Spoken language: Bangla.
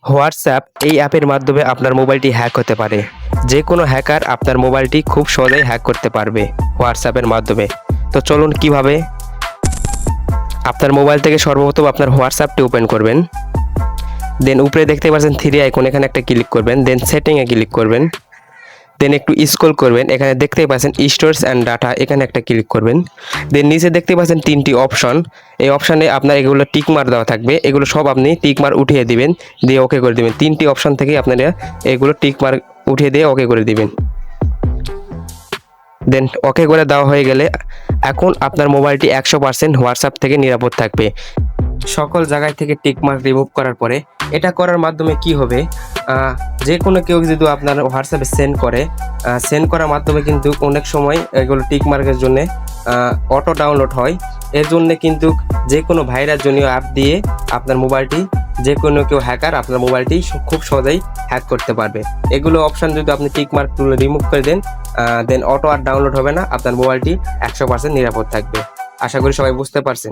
হোয়াটসঅ্যাপ এই অ্যাপের মাধ্যমে আপনার মোবাইলটি হ্যাক হতে পারে। যে কোনো হ্যাকার আপনার মোবাইলটি খুব সহজেই হ্যাক করতে পারবে হোয়াটসঅ্যাপের মাধ্যমে। তো চলুন কিভাবে। আপনার মোবাইল থেকে সর্বপ্রথম আপনার হোয়াটসঅ্যাপটি ওপেন করবেন। দেন উপরে দেখতে পাচ্ছেন থ্রি আইকন, এখানে একটা ক্লিক করবেন। দেন সেটিংয়ে ক্লিক করবেন। দেন একটু স্ক্রল করবেন, এখানে দেখতে পাচ্ছেন স্টোরেজ অ্যান্ড ডাটা, এখানে একটা ক্লিক করবেন। দেন নিচে দেখতে পাচ্ছেন তিনটি অপশন, এই অপশানে আপনার এগুলো টিকমার দেওয়া থাকবে, এগুলো সব আপনি টিকমার উঠিয়ে দিবেন, দিয়ে ওকে করে দিবেন। তিনটি অপশন থেকে আপনারা এগুলো টিকমার উঠিয়ে দিয়ে ওকে করে দিবেন। দেন ওকে করে দেওয়া হয়ে গেলে এখন আপনার মোবাইলটি 100% হোয়াটসঅ্যাপ থেকে নিরাপদ থাকবে। সকল জায়গায় থেকে টিকমার্ক রিমুভ করার পরে এটা করার মাধ্যমে কি হবে, যে কোনো কেউ যদি আপনার হোয়াটসঅ্যাপে সেন্ড করার মাধ্যমে কিন্তু অনেক সময় এগুলো টিকমার্কের জন্য অটো ডাউনলোড হয়। এর জন্য কিন্তু যে কোনো ভাইরাসজনীয় অ্যাপ দিয়ে আপনার মোবাইলটি যে কোনো কেউ হ্যাকার আপনার মোবাইলটি খুব সহজেই হ্যাক করতে পারবে। এগুলো অপশান যদি আপনি টিকমার্কগুলো রিমুভ করে দেন, দেন অটো আর ডাউনলোড হবে না, আপনার মোবাইলটি 100% নিরাপদ থাকবে। আশা করি সবাই বুঝতে পারছেন।